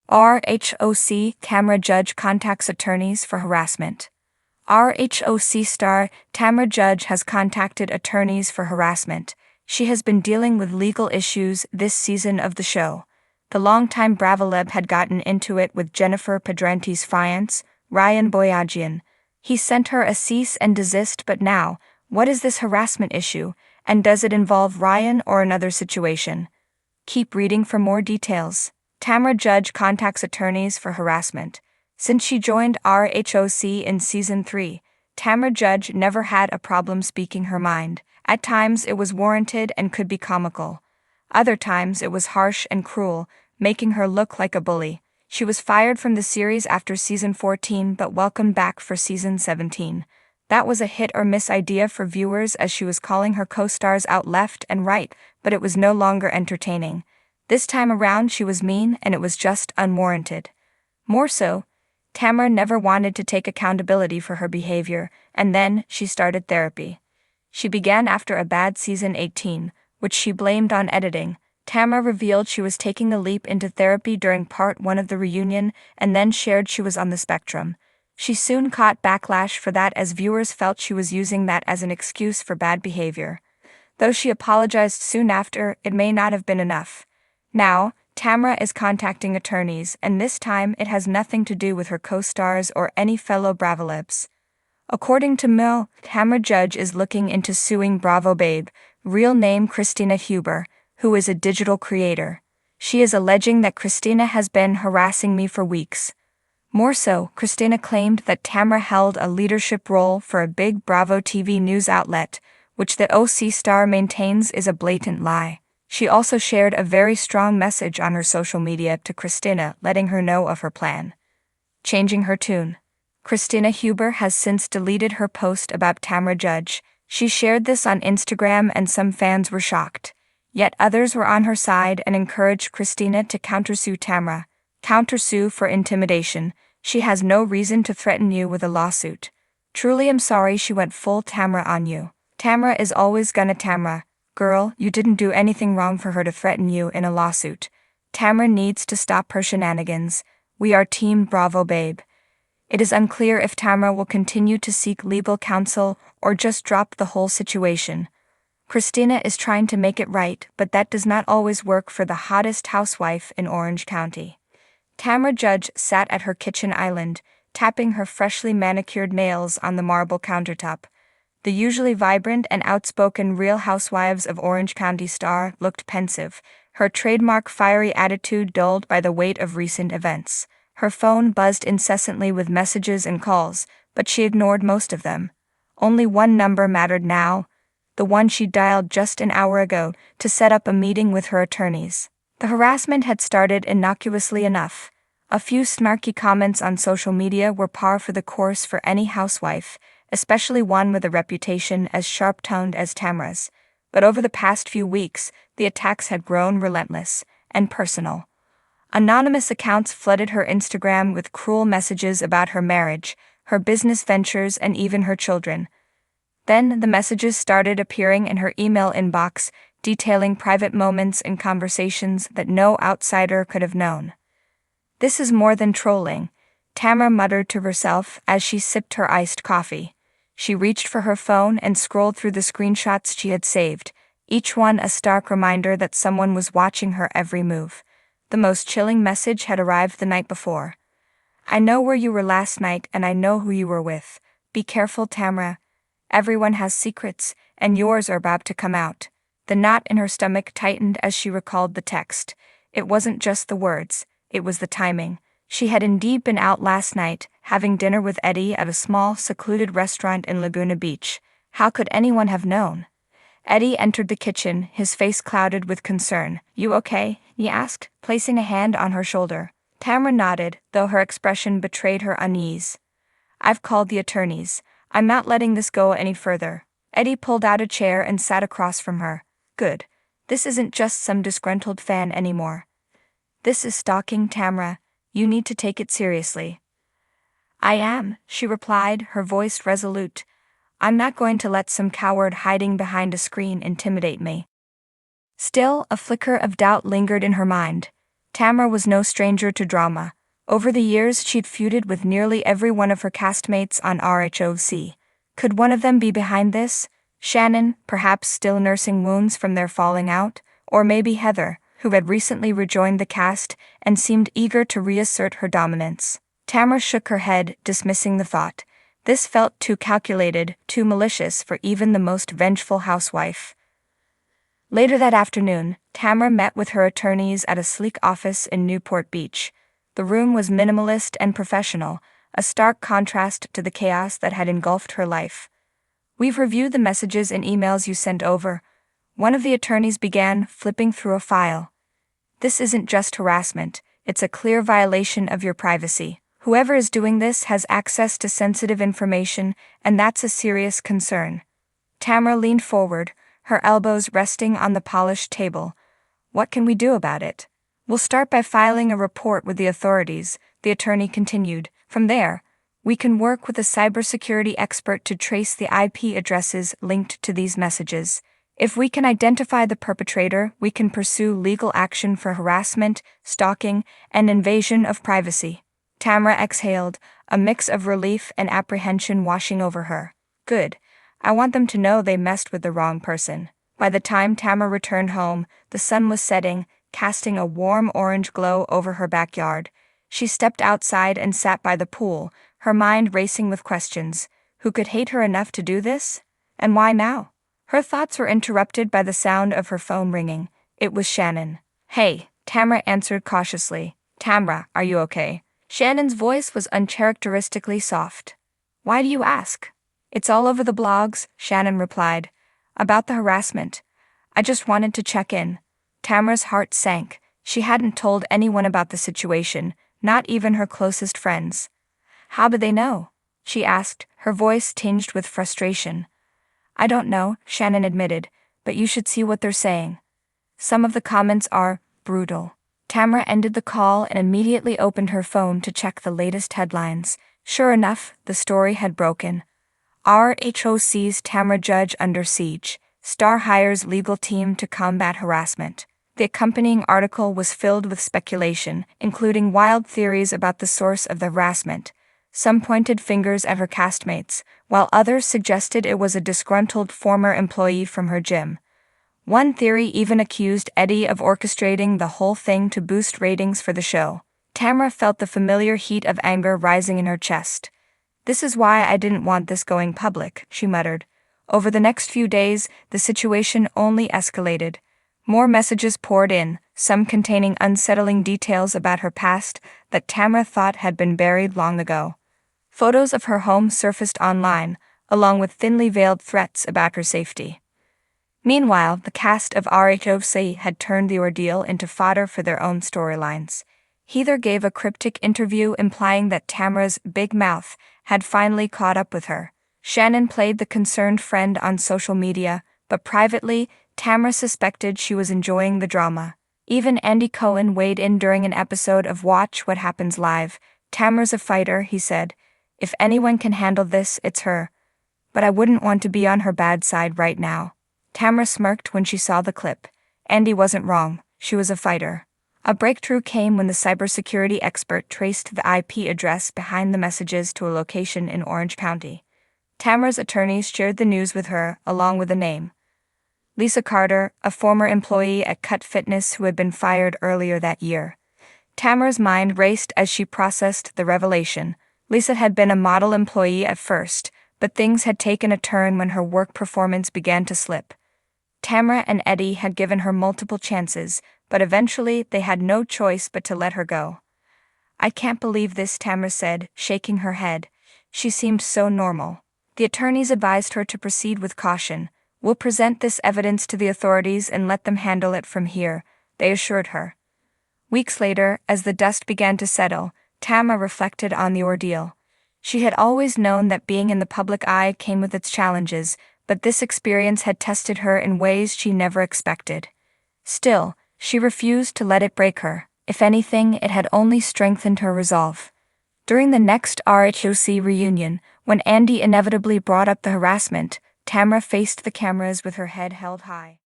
RHOC Tamra judge contacts attorneys for harassment. RHOC star Tamra Judge has contacted attorneys for harassment. She has been dealing with legal issues this season of the show. The longtime Bravoleb had gotten into it with Jennifer Pedrante's fiance, Ryan Boyajian. He sent her a cease and desist, but now, what is this harassment issue, and does it involve Ryan or another situation? Keep reading for more details. Tamra Judge contacts attorneys for harassment. Since she joined RHOC in Season 3, Tamra Judge never had a problem speaking her mind. At times it was warranted and could be comical. Other times it was harsh and cruel, making her look like a bully. She was fired from the series after Season 14 but welcomed back for Season 17. That was a hit-or-miss idea for viewers, as she was calling her co-stars out left and right, but it was no longer entertaining. This time around she was mean, and it was just unwarranted. More so, Tamra never wanted to take accountability for her behavior, and then she started therapy. She began after a bad Season 18, which she blamed on editing. Tamra revealed she was taking a leap into therapy during Part 1 of the reunion, and then shared she was on the spectrum. She soon caught backlash for that, as viewers felt she was using that as an excuse for bad behavior. Though she apologized soon after, it may not have been enough. Now, Tamra is contacting attorneys, and this time it has nothing to do with her co-stars or any fellow Bravolebs. According to Mill, Tamra Judge is looking into suing Bravo Babe, real name Christina Huber, who is a digital creator. She is alleging that Christina has been harassing me for weeks. More so, Christina claimed that Tamra held a leadership role for a big Bravo TV news outlet, which the OC star maintains is a blatant lie. She also shared a very strong message on her social media to Christina, letting her know of her plan. Changing her tune. Christina Huber has since deleted her post about Tamra Judge. She shared this on Instagram, and some fans were shocked. Yet others were on her side and encouraged Christina to countersue Tamra. Countersue for intimidation. She has no reason to threaten you with a lawsuit. Truly am sorry she went full Tamra on you. Tamra is always gonna Tamra. Girl, you didn't do anything wrong for her to threaten you in a lawsuit. Tamra needs to stop her shenanigans. We are Team Bravo Babe. It is unclear if Tamra will continue to seek legal counsel or just drop the whole situation. Christina is trying to make it right, but that does not always work for the hottest housewife in Orange County. Tamra Judge sat at her kitchen island, tapping her freshly manicured nails on the marble countertop. The usually vibrant and outspoken Real Housewives of Orange County star looked pensive, her trademark fiery attitude dulled by the weight of recent events. Her phone buzzed incessantly with messages and calls, but she ignored most of them. Only one number mattered now, the one she dialed just an hour ago to set up a meeting with her attorneys. The harassment had started innocuously enough. A few snarky comments on social media were par for the course for any housewife, especially one with a reputation as sharp-tongued as Tamra's. But over the past few weeks, the attacks had grown relentless and personal. Anonymous accounts flooded her Instagram with cruel messages about her marriage, her business ventures, and even her children. Then the messages started appearing in her email inbox, detailing private moments and conversations that no outsider could have known. This is more than trolling, Tamra muttered to herself as she sipped her iced coffee. She reached for her phone and scrolled through the screenshots she had saved, each one a stark reminder that someone was watching her every move. The most chilling message had arrived the night before. I know where you were last night, and I know who you were with. Be careful, Tamra. Everyone has secrets, and yours are about to come out. The knot in her stomach tightened as she recalled the text. It wasn't just the words, it was the timing. She had indeed been out last night, having dinner with Eddie at a small, secluded restaurant in Laguna Beach. How could anyone have known? Eddie entered the kitchen, his face clouded with concern. You okay? He asked, placing a hand on her shoulder. Tamra nodded, though her expression betrayed her unease. I've called the attorneys. I'm not letting this go any further. Eddie pulled out a chair and sat across from her. Good. This isn't just some disgruntled fan anymore. This is stalking, Tamra. You need to take it seriously. I am, she replied, her voice resolute. I'm not going to let some coward hiding behind a screen intimidate me. Still, a flicker of doubt lingered in her mind. Tamra was no stranger to drama. Over the years, she'd feuded with nearly every one of her castmates on RHOC. Could one of them be behind this? Shannon, perhaps still nursing wounds from their falling out, or maybe Heather, who had recently rejoined the cast and seemed eager to reassert her dominance. Tamra shook her head, dismissing the thought. This felt too calculated, too malicious for even the most vengeful housewife. Later that afternoon, Tamra met with her attorneys at a sleek office in Newport Beach. The room was minimalist and professional, a stark contrast to the chaos that had engulfed her life. "We've reviewed the messages and emails you sent over," one of the attorneys began, flipping through a file. "This isn't just harassment, it's a clear violation of your privacy. Whoever is doing this has access to sensitive information, and that's a serious concern." Tamra leaned forward, her elbows resting on the polished table. "What can we do about it?" "We'll start by filing a report with the authorities," the attorney continued. "From there, we can work with a cybersecurity expert to trace the IP addresses linked to these messages. If we can identify the perpetrator, we can pursue legal action for harassment, stalking, and invasion of privacy." Tamra exhaled, a mix of relief and apprehension washing over her. "Good. I want them to know they messed with the wrong person." By the time Tamra returned home, the sun was setting, casting a warm orange glow over her backyard. She stepped outside and sat by the pool, her mind racing with questions. Who could hate her enough to do this? And why now? Her thoughts were interrupted by the sound of her phone ringing. It was Shannon. "Hey," Tamra answered cautiously. "Tamra, are you okay?" Shannon's voice was uncharacteristically soft. "Why do you ask?" "It's all over the blogs," Shannon replied. "About the harassment. I just wanted to check in." Tamra's heart sank. She hadn't told anyone about the situation, not even her closest friends. "How did they know?" she asked, her voice tinged with frustration. "I don't know," Shannon admitted, "but you should see what they're saying. Some of the comments are brutal." Tamra ended the call and immediately opened her phone to check the latest headlines. Sure enough, the story had broken. RHOC's Tamra Judge under siege. Star hires legal team to combat harassment. The accompanying article was filled with speculation, including wild theories about the source of the harassment. Some pointed fingers at her castmates, while others suggested it was a disgruntled former employee from her gym. One theory even accused Eddie of orchestrating the whole thing to boost ratings for the show. Tamra felt the familiar heat of anger rising in her chest. "This is why I didn't want this going public," she muttered. Over the next few days, the situation only escalated. More messages poured in, some containing unsettling details about her past that Tamra thought had been buried long ago. Photos of her home surfaced online, along with thinly veiled threats about her safety. Meanwhile, the cast of RHOC had turned the ordeal into fodder for their own storylines. Heather gave a cryptic interview implying that Tamra's big mouth had finally caught up with her. Shannon played the concerned friend on social media, but privately, Tamra suspected she was enjoying the drama. Even Andy Cohen weighed in during an episode of Watch What Happens Live. "Tamra's a fighter," he said. "If anyone can handle this, it's her. But I wouldn't want to be on her bad side right now." Tamra smirked when she saw the clip. Andy wasn't wrong, she was a fighter. A breakthrough came when the cybersecurity expert traced the IP address behind the messages to a location in Orange County. Tamra's attorneys shared the news with her, along with a name. Lisa Carter, a former employee at Cut Fitness who had been fired earlier that year. Tamra's mind raced as she processed the revelation. Lisa had been a model employee at first, but things had taken a turn when her work performance began to slip. Tamra and Eddie had given her multiple chances, but eventually they had no choice but to let her go. "I can't believe this," Tamra said, shaking her head. She seemed so normal. The attorneys advised her to proceed with caution. "We'll present this evidence to the authorities and let them handle it from here," they assured her. Weeks later, as the dust began to settle, Tamra reflected on the ordeal. She had always known that being in the public eye came with its challenges, but this experience had tested her in ways she never expected. Still, she refused to let it break her. If anything, it had only strengthened her resolve. During the next RHOC reunion, when Andy inevitably brought up the harassment, Tamra faced the cameras with her head held high.